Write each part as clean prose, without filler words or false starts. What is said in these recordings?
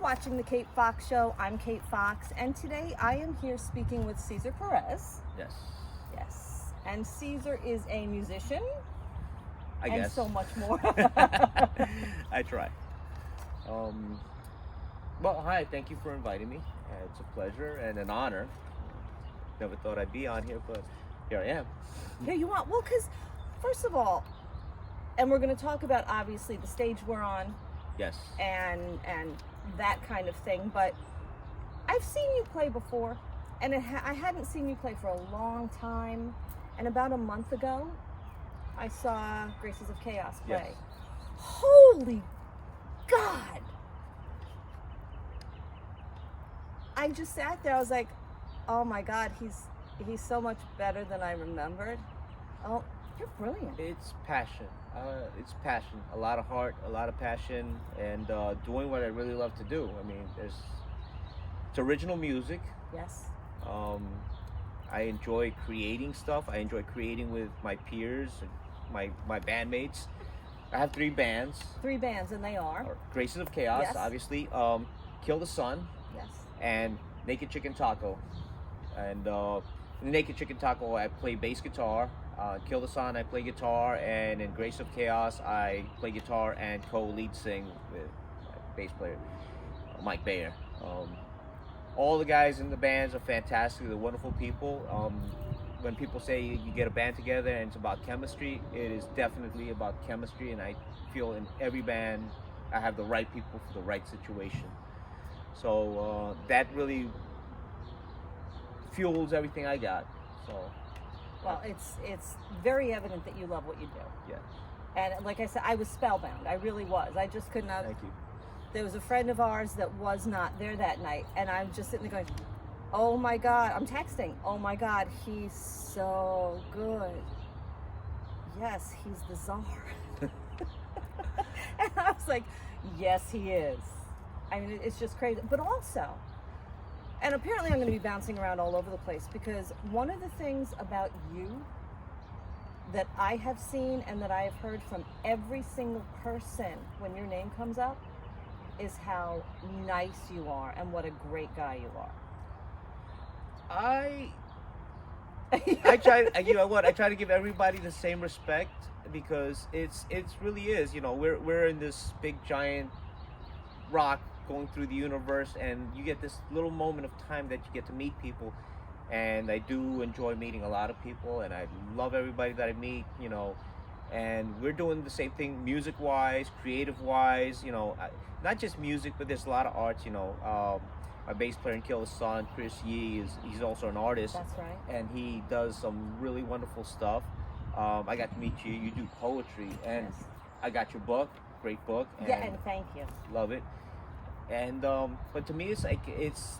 watching The Kate Fox Show. I'm Kate Fox, and today I am here speaking with Cesar Perez. Yes. Yes. And Cesar is a musician. I and guess. so much more. I try. Well, hi, thank you for inviting me. It's a pleasure and an honor. Never thought I'd be on here, but here I am. Here you are. Well, because, first of all, and we're going to talk about, obviously, the stage we're on. Yes. And that kind of thing, but I've seen you play before, and I hadn't seen you play for a long time, and about a month ago I saw Graces of Chaos play. Yes. Holy God! I just sat there, I was like, oh my God, he's so much better than I remembered. Oh, you're brilliant. It's passion. It's passion. A lot of heart, a lot of passion, and doing what I really love to do. I mean, it's original music. Yes. I enjoy creating stuff. I enjoy creating with my peers, my bandmates. I have 3 bands. 3 bands, and they are? Graces of Chaos, yes. Obviously. Kill the Sun. Yes. And Naked Chicken Taco. And in Naked Chicken Taco, I play bass guitar. Kill the Sun, I play guitar, and in Grace of Chaos, I play guitar and co-lead sing with my bass player, Mike Bayer. All the guys in the bands are fantastic. They're wonderful people. When people say you get a band together and it's about chemistry, it is definitely about chemistry, and I feel in every band I have the right people for the right situation. So that really fuels everything I got. So. Well, it's very evident that you love what you do. Yeah. And like I said, I was spellbound. I really was. I just could not. Thank you. There was a friend of ours that was not there that night, and I'm just sitting there going, oh my God. I'm texting. Oh my God, he's so good. Yes, he's the czar. And I was like, yes, he is. I mean, it's just crazy. But also, and apparently I'm going to be bouncing around all over the place, because one of the things about you that I have seen and that I have heard from every single person when your name comes up is how nice you are and what a great guy you are. I try, you know what, I try to give everybody the same respect, because it's really is, you know, we're in this big giant rock going through the universe, and you get this little moment of time that you get to meet people, and I do enjoy meeting a lot of people, and I love everybody that I meet, you know, and we're doing the same thing music wise, creative wise, you know, not just music, but there's a lot of arts, you know. My bass player in Kill the Sun, Chris Yee, he's also an artist. That's right. And he does some really wonderful stuff. I got to meet you. You do poetry, and Yes. I got your book, great book. Yeah, and thank you. Love it. And but to me, it's like, it's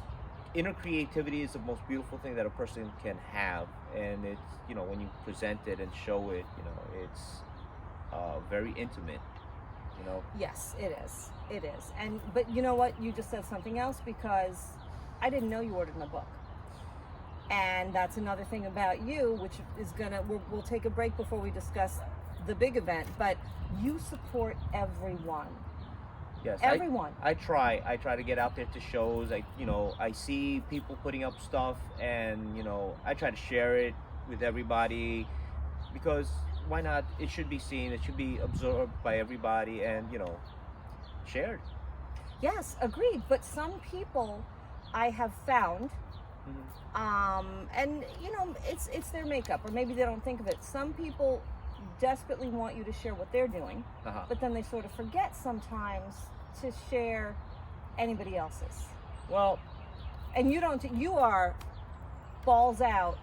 inner creativity is the most beautiful thing that a person can have, and it's, you know, when you present it and show it, you know, it's very intimate, you know. Yes, it is. It is. And but you know what? You just said something else, because I didn't know you ordered my book. And that's another thing about you, which is gonna. We'll take a break before we discuss the big event. But you support everyone. Yes, Everyone. I try to get out there to shows. I see people putting up stuff, and, you know, I try to share it with everybody, because why not? It should be seen. It should be absorbed by everybody, and, you know, shared. Yes, agreed. But some people I have found, and you know, it's their makeup, or maybe they don't think of it. Some people desperately want you to share what they're doing, but then they sort of forget sometimes to share anybody else's. Well, and you don't. You are balls out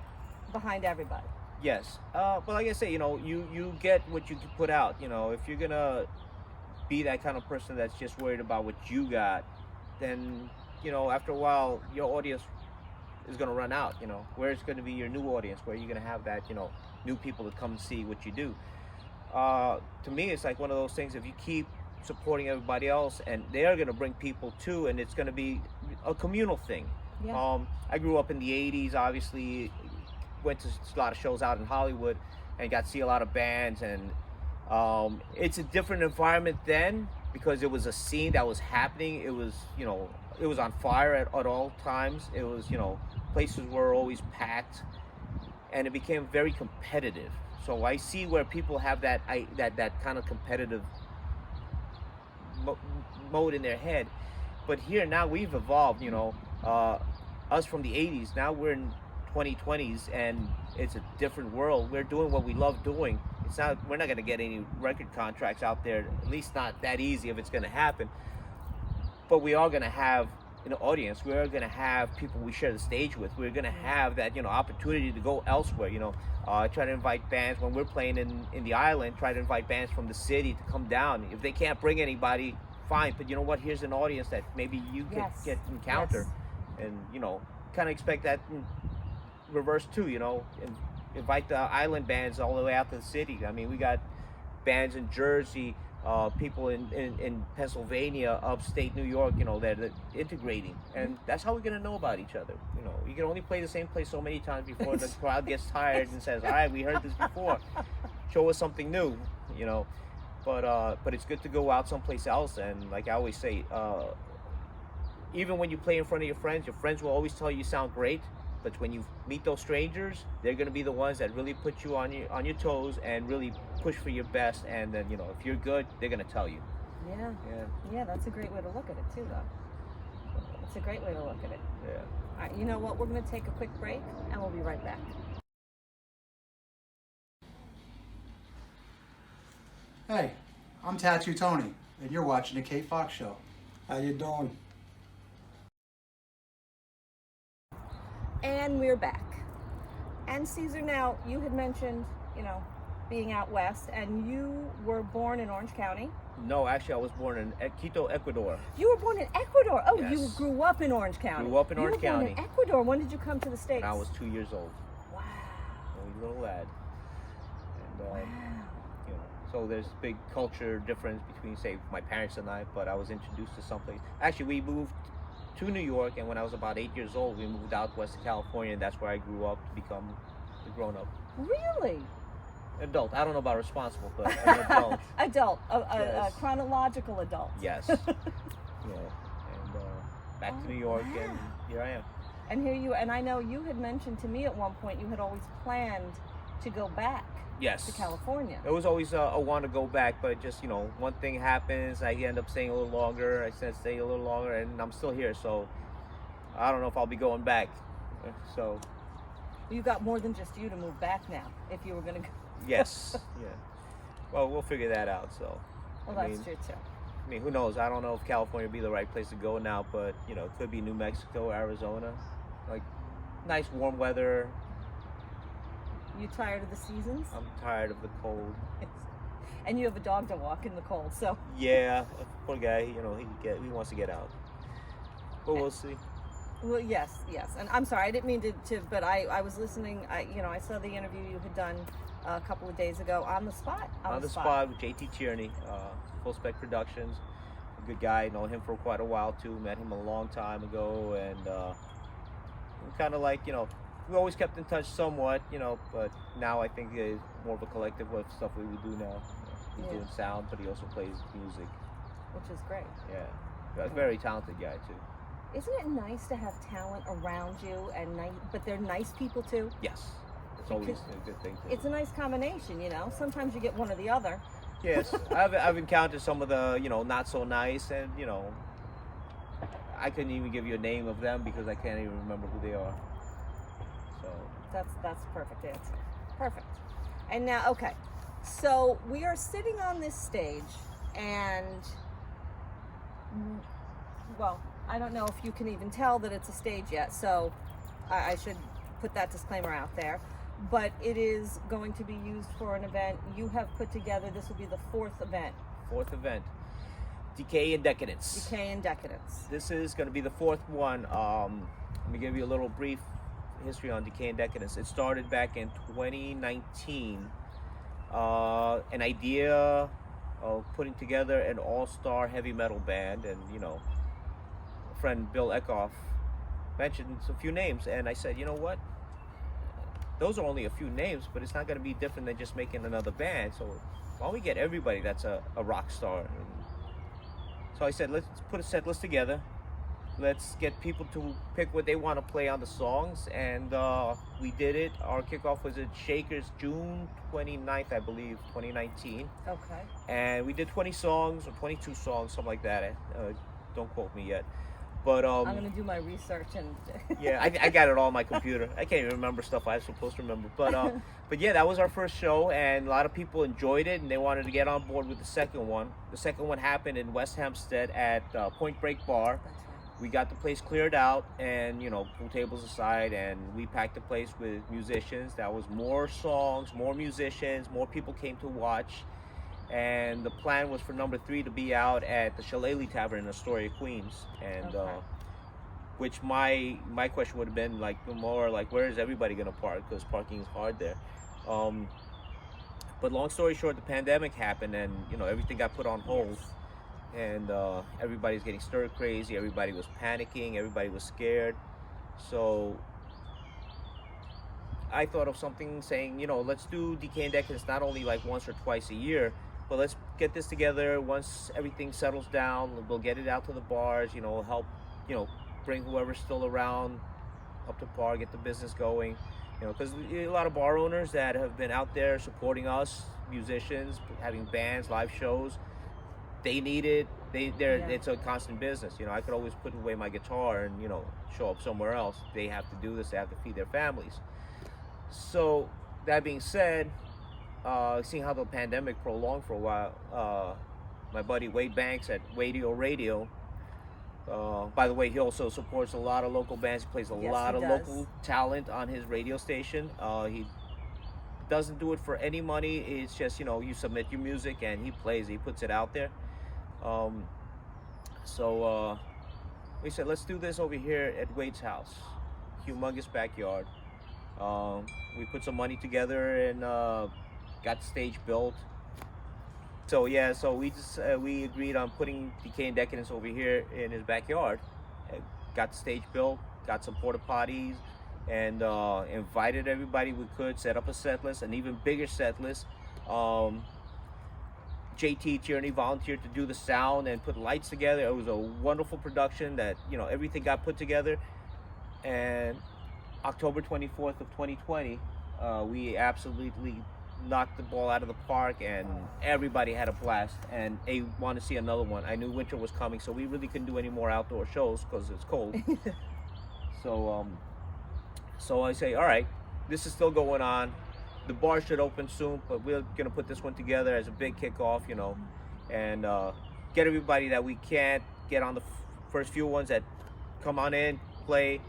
behind everybody. yes. But like I say, you know, you get what you put out. You know, if you're gonna be that kind of person that's just worried about what you got, then, you know, after a while, your audience is gonna run out. You know, where's gonna be your new audience? Where you're gonna have that, you know, new people to come see what you do. To me, it's like one of those things. If you keep supporting everybody else, and they are going to bring people too, and it's going to be a communal thing. Yeah. I grew up in the 80s, obviously went to a lot of shows out in Hollywood and got to see a lot of bands, and it's a different environment then, because it was a scene that was happening. It was, it was on fire at all times. It was, places were always packed, and it became very competitive. So I see where people have that kind of competitive mode in their head. But here now we've evolved, us from the 80s. Now we're in 2020s, and it's a different world. We're doing what we love doing. We're not going to get any record contracts out there, at least not that easy if it's going to happen. But we are going to have an audience. We're going to have people we share the stage with. We're going to have that, opportunity to go elsewhere. Try to invite bands when we're playing in the island. Try to invite bands from the city to come down. If they can't bring anybody, fine. But you know what? Here's an audience that maybe you could encounter, and kind of expect that in reverse too. And invite the island bands all the way out to the city. I mean, we got bands in Jersey, people in Pennsylvania, upstate New York, that are integrating, and that's how we're gonna know about each other. You can only play the same place so many times before the crowd gets tired and says, "All right, we heard this before. Show us something new." But it's good to go out someplace else, and like I always say, even when you play in front of your friends will always tell you sound great. But when you meet those strangers, they're going to be the ones that really put you on your toes and really push for your best. And then, if you're good, they're going to tell you. Yeah, that's a great way to look at it too, though. It's a great way to look at it. Yeah. All right, you know what? We're going to take a quick break, and we'll be right back. Hey, I'm Tattoo Tony, and you're watching the Kate Fox Show. How you doing? And we're back. And Cesar, now you had mentioned, being out west, and you were born in Orange County. No, actually, I was born in Quito, Ecuador. You were born in Ecuador. Oh, Yes. You grew up in Orange County. Grew up in Orange You were born County. in Ecuador. When did you come to the States? When I was 2 years old. Wow. A little lad. And, Wow. so there's a big culture difference between, say, my parents and I, but I was introduced to someplace. Actually, we moved to New York, and when I was about 8 years old, we moved out west to California, and that's where I grew up to become a grown-up Really? adult. I don't know about responsible, but an adult. Adult. Yes. A chronological adult. Yes. And back to New York, wow. and here I am. And here you, and I know you had mentioned to me at one point you had always planned to go back Yes. to California. It was always a want to go back, but just, one thing happens, I end up staying a little longer, I said stay a little longer, and I'm still here, so I don't know if I'll be going back. So You got more than just you to move back now, if you were going to go. yes. Yeah. Well, we'll figure that out. So Well, I that's mean, true too. I mean, who knows? I don't know if California would be the right place to go now, but it could be New Mexico, Arizona, like nice warm weather. You tired of the seasons? I'm tired of the cold. And you have a dog to walk in the cold, so. Yeah, poor guy. He wants to get out, but we'll see. Well, yes. And I'm sorry, I didn't mean to but I was listening. I saw the interview you had done a couple of days ago on the spot. On the spot with JT Tierney, Full Spec Productions. A good guy. Known him for quite a while too. Met him a long time ago, and kind of like we always kept in touch somewhat, but now I think it's more of a collective of stuff we would do now. He's doing sound, but he also plays music. Which is great. Yeah, a very talented guy too. Isn't it nice to have talent around you, but they're nice people too? Yes, it's always a good thing. It's a nice combination, Sometimes you get one or the other. Yes, I've encountered some of the not so nice, and I couldn't even give you a name of them because I can't even remember who they are. So That's a perfect answer. Perfect. And now, okay, so we are sitting on this stage, and well, I don't know if you can even tell that it's a stage yet, so I should put that disclaimer out there. But it is going to be used for an event you have put together. This will be the fourth event. Fourth event, Decay and Decadence. Decay and Decadence. This is going to be the fourth one. Let me give you a little brief history on Decay and Decadence. It started back in 2019. An idea of putting together an all-star heavy metal band, and friend Bill Eckhoff mentioned a few names, and I said, you know what? Those are only a few names, but it's not going to be different than just making another band. So why don't we get everybody that's a rock star? And So I said, let's put a set list together. Let's get people to pick what they want to play on the songs, and we did it. Our kickoff was at Shakers June 29th, I believe, 2019. Okay. And we did 20 songs or 22 songs, something like that. Don't quote me yet. But I'm gonna do my research and. yeah, I got it all on my computer. I can't even remember stuff I'm supposed to remember. But yeah, that was our first show, and a lot of people enjoyed it, and they wanted to get on board with the second one. The second one happened in West Hempstead at Point Break Bar. That's right. We got the place cleared out, and pool tables aside, and we packed the place with musicians. That was more songs, more musicians, more people came to watch. And the plan was for number 3 to be out at the Shillelagh Tavern in Astoria, Queens. And Okay. which my question would have been more like, where is everybody gonna park? Because parking is hard there. But long story short, the pandemic happened, and everything got put on hold. Yes. And everybody's getting stir crazy. Everybody was panicking. Everybody was scared. So I thought of something saying, let's do Decay Decadence not only like once or twice a year, but let's get this together once everything settles down. We'll get it out to the bars, help, bring whoever's still around up to par, get the business going. Because a lot of bar owners that have been out there supporting us, musicians, having bands, live shows, they need it. It's a constant business. I could always put away my guitar and show up somewhere else. They have to do this. They have to feed their families. So that being said, seeing how the pandemic prolonged for a while, my buddy Wade Banks at Wadio Radio. By the way, he also supports a lot of local bands. He plays a Yes, lot he of does. local talent on his radio station. He doesn't do it for any money. It's just you submit your music and he plays. He puts it out there. So we said, let's do this over here at Wade's house, humongous backyard. We put some money together and got the stage built. So yeah, so we agreed on putting Decay Decadence over here in his backyard. Got the stage built, got some porta potties, and invited everybody we could. Set up a set list, an even bigger set list. JT Tierney volunteered to do the sound and put lights together. It was a wonderful production that everything got put together. And October 24th of 2020, we absolutely knocked the ball out of the park, and everybody had a blast, and they wanted to see another one. I knew winter was coming, so we really couldn't do any more outdoor shows because it's cold. So I say, all right, this is still going on. The bar should open soon, but we're gonna put this one together as a big kickoff, and get everybody that we can't get on the first few ones that come on in, play,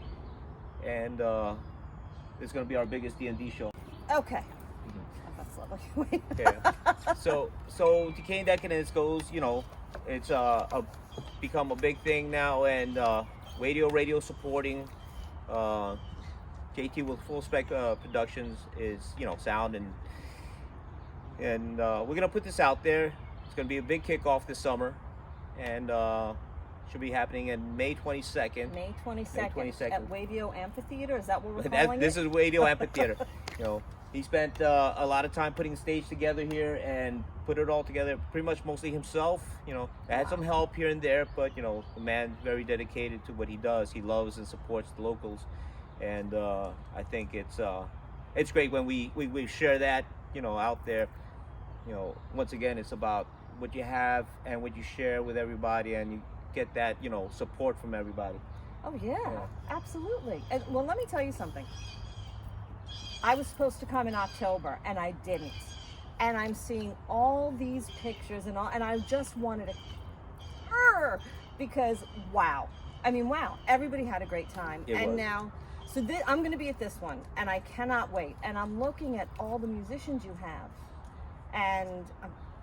and it's gonna be our biggest D&D show. Okay. Oh, that's lovely. Yeah. So Decay Decadence goes, it's become a big thing now, and radio supporting. JT with Full Spec Productions is sound, and we're gonna put this out there. It's gonna be a big kickoff this summer, and should be happening in May 22nd. May 22nd. May 22nd. At Wadio Amphitheater. Is that what we're calling This it? is Radio Amphitheater. He spent a lot of time putting the stage together here and put it all together pretty much mostly himself. I had some help here and there, but the man's very dedicated to what he does. He loves and supports the locals, and I think it's great when we share that out there. Once again, it's about what you have and what you share with everybody, and you get that support from everybody. Oh yeah, absolutely. And well, let me tell you something. I was supposed to come in October and I didn't. And I'm seeing all these pictures and I just wanted to because wow. I mean, wow. Everybody had a great time. It and was. now, so I'm going to be at this one and I cannot wait. And I'm looking at all the musicians you have. And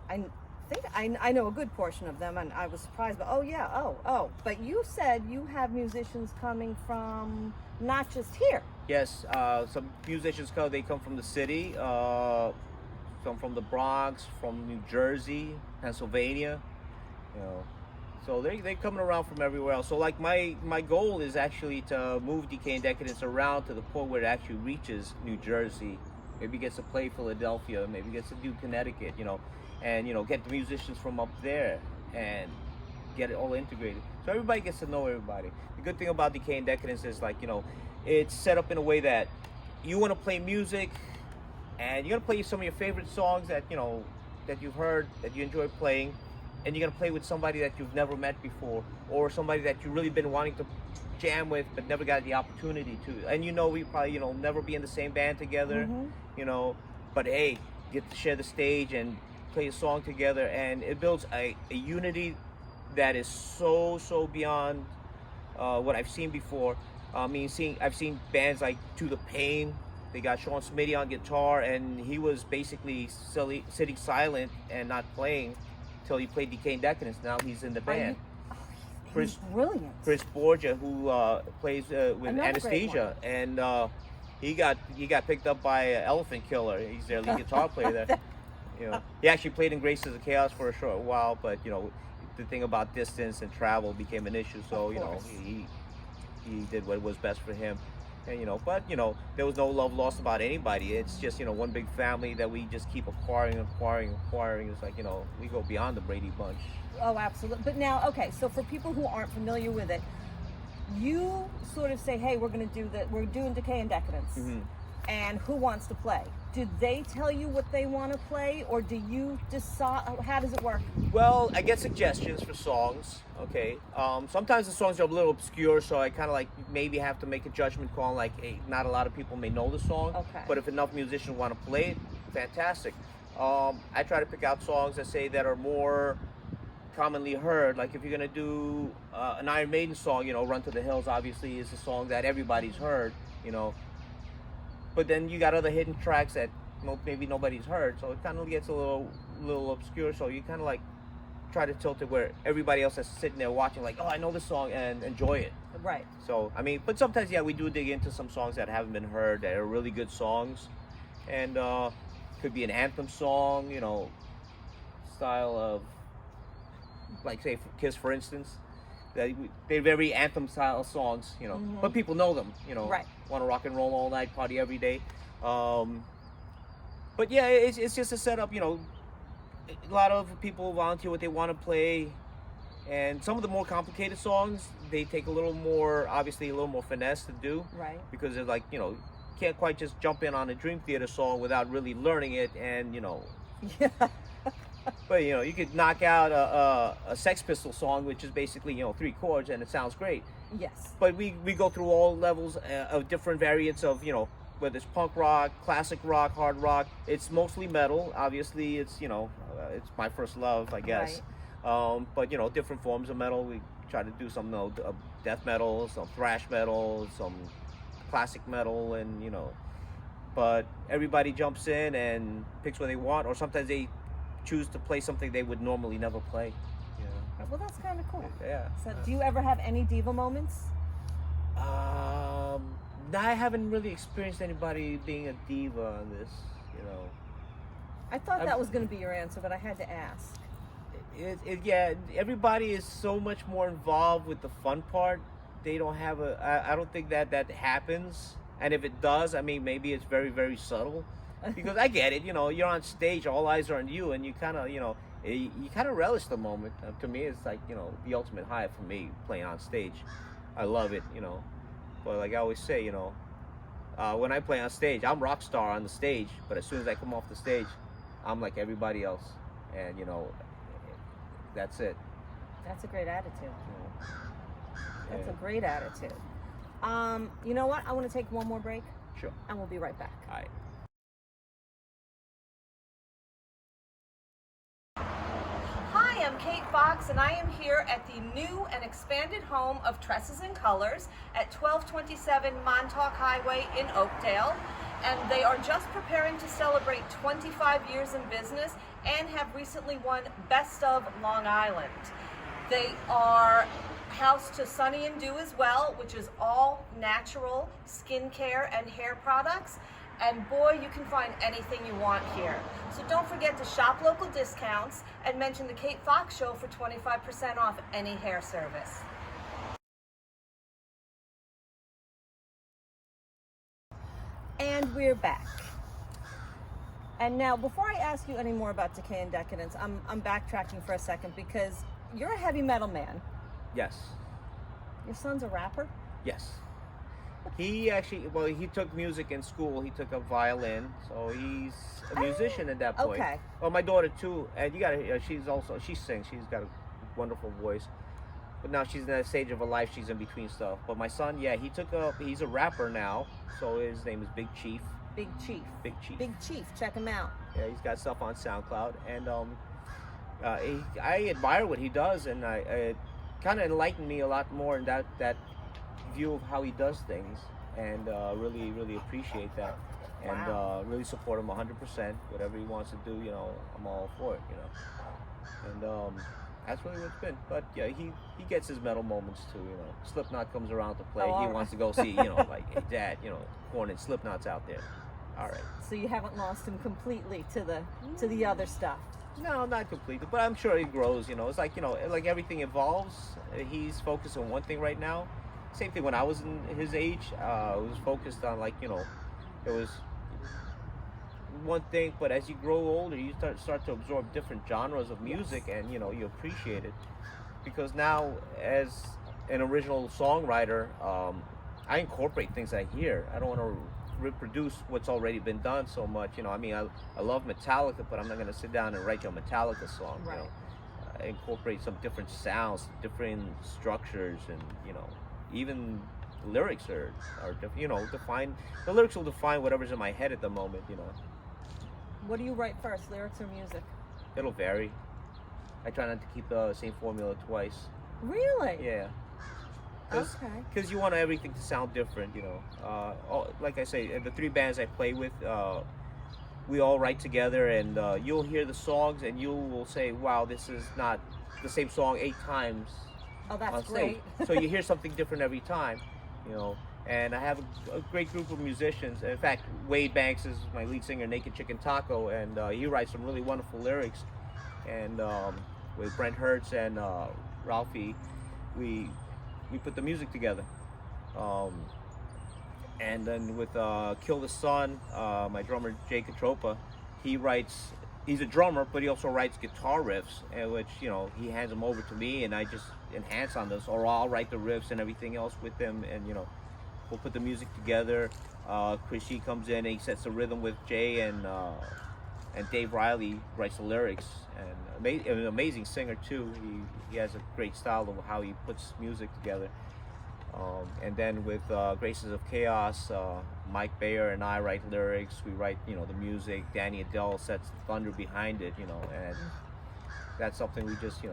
I think I know a good portion of them, and I was surprised, but but you said you have musicians coming from not just here. Yes, some musicians come from the city, some from the Bronx, from New Jersey, Pennsylvania, so they're coming around from everywhere else. So like my goal is actually to move Decay Decadence around to the point where it actually reaches New Jersey, maybe gets to play Philadelphia, maybe gets to do Connecticut, and get the musicians from up there and get it all integrated. So everybody gets to know everybody. The good thing about Decay Decadence is like, you know, it's set up in a way that you want to play music and you're going to play some of your favorite songs that, you know, that you've heard, that you enjoy playing, and you're going to play with somebody that you've never met before, or somebody that you've really been wanting to jam with but never got the opportunity to. And you know, we probably, you know, never be in the same band together, you know, but hey, get to share the stage and play a song together, and it builds a unity that is so beyond what I've seen before. I mean, I've seen bands like To The Pain. They got Sean Smitty on guitar, and he was basically sitting silent and not playing till he played Decay Decadence. Now he's in the band. He's brilliant. Chris Borgia, who plays with Another Anesthesia, and he got picked up by Elephant Killer. He's their lead guitar player there. You know, he actually played in Graces of Chaos for a short while, but you know, the thing about distance and travel became an issue. So you know, he did what was best for him. And, you know, but you know, there was no love lost about anybody. It's just, you know, one big family that we just keep acquiring. It's like, you know, we go beyond the Brady Bunch. Oh, absolutely. But now, okay, so for people who aren't familiar with it, you sort of say, hey, we're doing Decay and Decadence. And who wants to play? Do they tell you what they want to play, or do you decide? How does it work? Well, I get suggestions for songs. Okay. Sometimes the songs are a little obscure, so I kind of like maybe have to make a judgment call. Like, hey, not a lot of people may know the song. Okay. But if enough musicians want to play it, fantastic. I try to pick out songs that are more commonly heard. Like if you're gonna do an Iron Maiden song, you know, "Run to the Hills" obviously is a song that everybody's heard. You know. But then you got other hidden tracks that maybe nobody's heard, so it kind of gets a little obscure. So you kind of like try to tilt it where everybody else is sitting there watching, like, oh, I know this song, and enjoy it. Right. So I mean, but sometimes, yeah, we do dig into some songs that haven't been heard that are really good songs, and could be an anthem song, you know, style of, like say Kiss, for instance. They're very anthem style songs, you know, but people know them, you know. Right. Want to rock and roll all night, party every day. But yeah, it's just a setup, you know. A lot of people volunteer what they want to play, and some of the more complicated songs, they take a little more finesse to do. Right. Because they're like, you know, you can't quite just jump in on a Dream Theater song without really learning it, and you know. Yeah. But you know, you could knock out a Sex Pistol song, which is basically, you know, 3 chords, and it sounds great. Yes. But we go through all levels of different variants of, you know, whether it's punk rock, classic rock, hard rock. It's mostly metal. Obviously, it's, you know, it's my first love, I guess. Right. But you know, different forms of metal. We try to do some, you know, death metal, some thrash metal, some classic metal, and you know. But everybody jumps in and picks what they want, or sometimes they choose to play something they would normally never play. Yeah. Well, that's kind of cool. Yeah. So, do you ever have any diva moments? I haven't really experienced anybody being a diva on this, you know. I thought that was going to be your answer, but I had to ask. Yeah, everybody is so much more involved with the fun part. They don't have I don't think that happens. And if it does, I mean, maybe it's very, very subtle. Because I get it, you know, you're on stage, all eyes are on you, and you kind of, you know, you kind of relish the moment. To me, it's like, you know, the ultimate high for me, playing on stage. I love it, you know. But like I always say, you know, when I play on stage, I'm rock star on the stage, but as soon as I come off the stage, I'm like everybody else. And, you know, that's it. That's a great attitude. You know? That's a great attitude. You know what? I want to take one more break. Sure. And we'll be right back. All right. Hi, I'm Kate Fox, and I am here at the new and expanded home of Tresses and Colors at 1227 Montauk Highway in Oakdale. And they are just preparing to celebrate 25 years in business and have recently won Best of Long Island. They are house to Sunny and Dew as well, which is all natural skincare and hair products. And boy, you can find anything you want here. So don't forget to shop local discounts and mention the Kate Fox Show for 25% off any hair service. And we're back. And now, before I ask you any more about Decay and Decadence, I'm backtracking for a second because you're a heavy metal man. Yes. Your son's a rapper? Yes. He actually, well, he took music in school. He took up violin, so he's a musician at that point. Okay. Well, my daughter too, and you gotta, she sings. She's got a wonderful voice. But now she's in that stage of her life. She's in between stuff. But my son, yeah, he's a rapper now. So his name is Big Chief. Big Chief. Big Chief. Big Chief. Check him out. Yeah, he's got stuff on SoundCloud, and I admire what he does, and it kind of enlightened me a lot more in that view of how he does things, and really appreciate that, and Wow. really support him 100%. Whatever he wants to do, I'm all for it, and that's really what it's been. But yeah, he gets his metal moments too, Slipknot comes around to play. Oh, all He right. wants to go see, like, hey Dad, Korn and Slipknot's out there. All right. So you haven't lost him completely to the other stuff. No, not completely, but I'm sure he grows. It's like like everything evolves. He's focused on one thing right now. Same thing when I was in his age. I was focused on it was one thing, but as you grow older, you start to absorb different genres of music, and you appreciate it. Because now, as an original songwriter, I incorporate things I hear. I don't want to reproduce what's already been done so much. I love Metallica, but I'm not going to sit down and write you a Metallica song. Right. I incorporate some different sounds, different structures, and even the lyrics are different. The lyrics will define whatever's in my head at the moment. What do you write first, lyrics or music? It'll vary. I try not to keep the same formula twice. Really? Yeah. Okay. Because you want everything to sound different, like I say, the three bands I play with, we all write together, and you'll hear the songs, and you will say, wow, this is not the same song 8 times Oh, that's on stage. great. So you hear something different every time, and I have a great group of musicians. In fact, Wade Banks is my lead singer, Naked Chicken Taco, and he writes some really wonderful lyrics. And with Brent Hertz and Ralphie, we put the music together. And then with Kill the Sun, my drummer Jay Katropa, he's a drummer, but he also writes guitar riffs, which he hands them over to me, and I just enhance on those, or I'll write the riffs and everything else with them, and we'll put the music together. Chris G comes in and he sets the rhythm with Jay, and Dave Riley writes the lyrics, and an amazing singer too. He has a great style of how he puts music together. And then with Graces of Chaos, Mike Bayer and I write lyrics. We write, the music. Danny Adele sets the thunder behind it, and that's something we just, He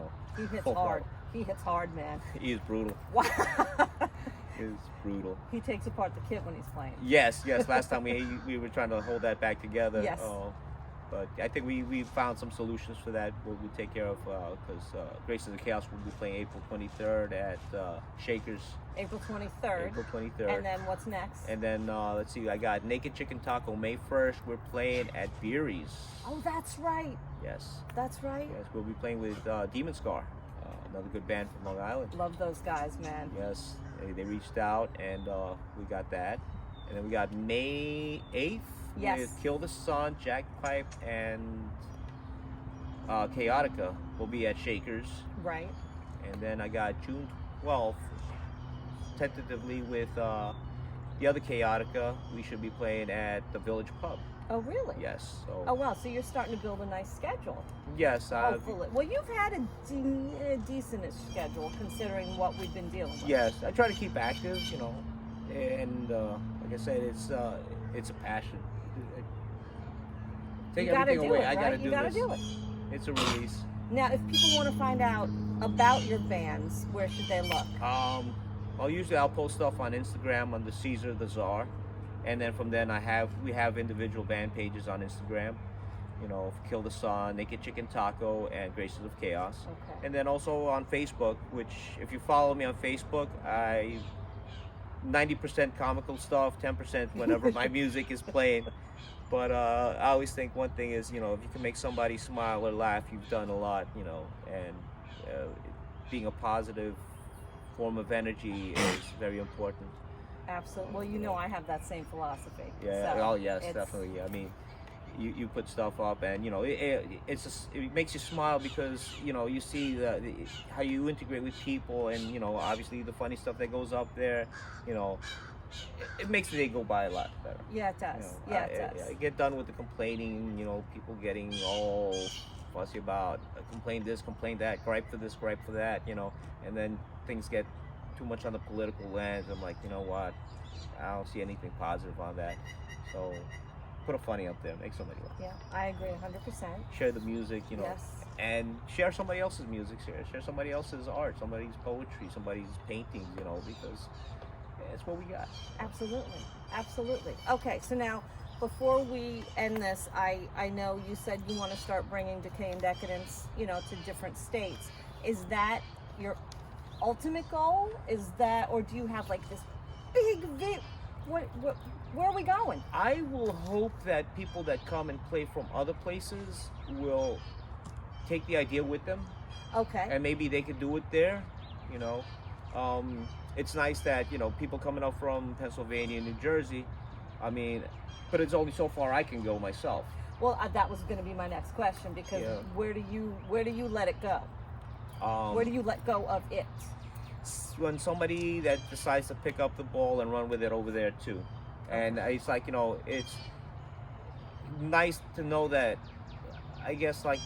hits full hard. throttle. He hits hard, man. He is brutal. Wow. He is brutal. He takes apart the kit when he's playing. Yes. Last time we were trying to hold that back together. Yes. But I think we found some solutions for that. We'll take care of, because Graces of Chaos will be playing April 23rd at Shakers. April 23rd. April 23rd. And then what's next? And then let's see, I got Naked Chicken Taco May 1st. We're playing at Beery's. Oh, that's right. Yes. That's right. Yes, we'll be playing with Demon Scar, another good band from Long Island. Love those guys, man. Yes, they reached out, and we got that. And then we got May 8th Yes. with Kill the Sun, Jack Pipe, and Chaotica will be at Shakers. Right. And then I got June 12th, tentatively with the other Chaotica. We should be playing at the Village Pub. Oh, really? Yes. So, Oh, wow. So you're starting to build a nice schedule. yes. Hopefully. Well, you've had a decent schedule considering what we've been dealing with. Yes. I try to keep active, and like I said, it's a passion. Take You gotta everything do away. it, I gotta right? do You gotta this. do it. It's a release. Now, if people want to find out about your bands, where should they look? Well, usually I'll post stuff on Instagram under Cesar the Czar, and then from then we have individual band pages on Instagram. Kill the Sun, Naked Chicken Taco, and Graces of Chaos. Okay. And then also on Facebook, which if you follow me on Facebook, 90% comical stuff, 10% whenever my music is playing. But I always think one thing is, if you can make somebody smile or laugh, you've done a lot, and being a positive form of energy is very important. Absolutely. Well, I have that same philosophy. Yeah. So Oh, yes, it's- definitely. I mean, you put stuff up, and it's just, it makes you smile because you see how you integrate with people, and obviously the funny stuff that goes up there. It makes the day go by a lot better. Yeah, it does. It does. I get done with the complaining, people getting all fussy about complain this, complain that, gripe for this, gripe for that, and then things get too much on the political lens. I'm like, you know what? I don't see anything positive on that. So put a funny up there, make somebody laugh. Yeah, I agree 100%. Share the music, Yes. and share somebody else's music, share somebody else's art, somebody's poetry, somebody's paintings, because it's what we got. Absolutely. Okay, so now before we end this, I know you said you want to start bringing Decay and Decadence, to different states. Is that your ultimate goal? Is that, or do you have like this big where are we going? I will hope that people that come and play from other places will take the idea with them. Okay. And maybe they could do it there, It's nice that, people coming up from Pennsylvania, New Jersey, but it's only so far I can go myself. Well, that was going to be my next question, because where do you let it go? Where do you let go of it? When somebody that decides to pick up the ball and run with it over there too. And it's like, it's nice to know that, I guess, like,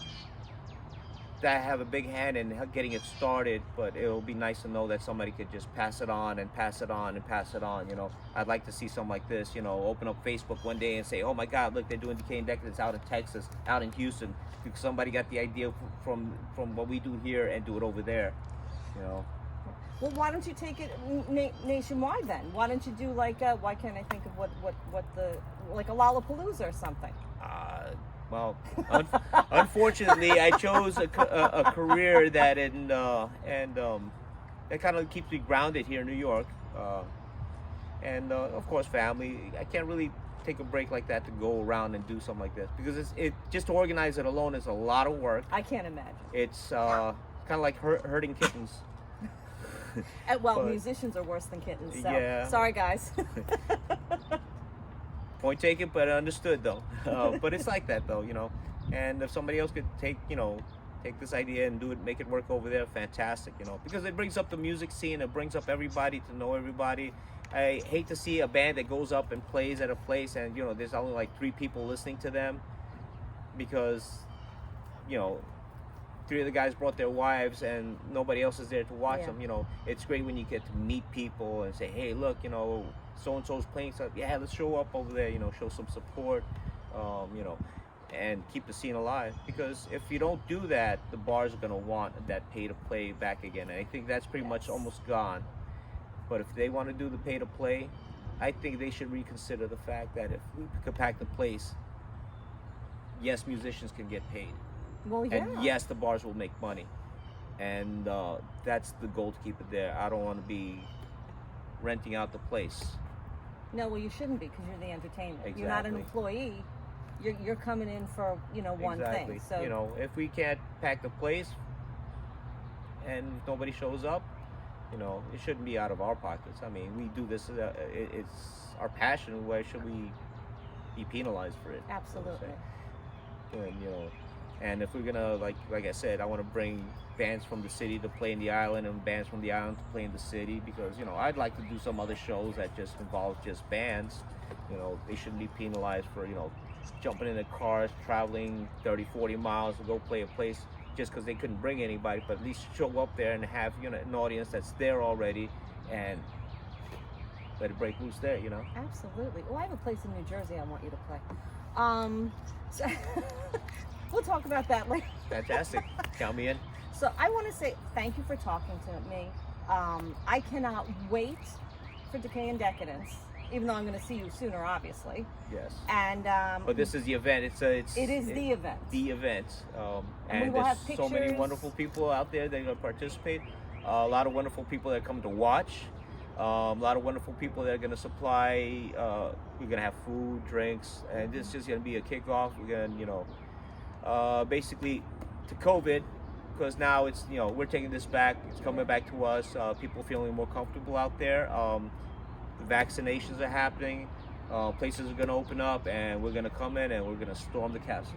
that I have a big hand in getting it started, but it'll be nice to know that somebody could just pass it on and pass it on and pass it on. I'd like to see something like this, open up Facebook one day and say, oh my God, look, they're doing Decay and Decadence out in Texas, out in Houston, because somebody got the idea from what we do here and do it over there, Well, why don't you take it nationwide then? Why don't you do like why can't I think of what the, like a Lollapalooza or something? Well, unfortunately, I chose a career that that kind of keeps me grounded here in New York, and of course family. I can't really take a break like that to go around and do something like this, because it just to organize it alone is a lot of work. I can't imagine. It's kind of like herding kittens. Well, but musicians are worse than kittens, so yeah. Sorry guys. Point taken, but understood though. But it's like that though, and if somebody else could take this idea and do it, make it work over there, fantastic, because it brings up the music scene, it brings up everybody to know everybody. I hate to see a band that goes up and plays at a place and there's only like 3 people listening to them, because 3 of the guys brought their wives and nobody else is there to watch them. It's great when you get to meet people and say, hey, look, so and so's playing stuff. Yeah, let's show up over there. Show some support. And keep the scene alive. Because if you don't do that, the bars are gonna want that pay to play back again. And I think that's pretty much almost gone. But if they want to do the pay to play, I think they should reconsider the fact that if we could pack the place, yes, musicians can get paid. Well, yeah. And yes, the bars will make money, and that's the goal, to keep it there. I don't want to be renting out the place. No, well, you shouldn't be, because you're the entertainer. Exactly. You're not an employee. You're coming in for one Exactly. thing. So if we can't pack the place and nobody shows up, it shouldn't be out of our pockets. We do this. It's our passion. Why should we be penalized for it? Absolutely. And if we're gonna, like I said, I want to bring bands from the city to play in the island and bands from the island to play in the city, because I'd like to do some other shows that just involve just bands. They shouldn't be penalized for jumping in the cars, traveling 30-40 miles to go play a place just because they couldn't bring anybody, but at least show up there and have an audience that's there already and let it break loose there. Absolutely. Well, I have a place in New Jersey I want you to play. So we'll talk about that later. Fantastic. Count me in. So I want to say thank you for talking to me. I cannot wait for Decay and Decadence, even though I'm going to see you sooner, obviously. Yes. And but this is the event. It is the event. The event. And we will there's have so many pictures. wonderful people out there that are going to participate. A lot of wonderful people that come to watch. A lot of wonderful people that are going to supply. We're going to have food, drinks, and this is just going to be a kickoff. We're going to, basically, to COVID, because now it's we're taking this back. It's coming back to us. People feeling more comfortable out there. The vaccinations are happening. places are gonna open up, and we're gonna come in and we're gonna storm the castle.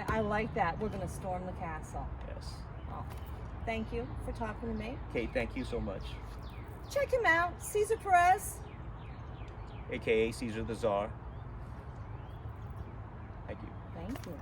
I like that. We're going to storm the castle. Yes. Oh, thank you for talking to me. Kate, thank you so much. Check him out, Cesar Perez. AKA Cesar the Czar. Thank you. Thank you.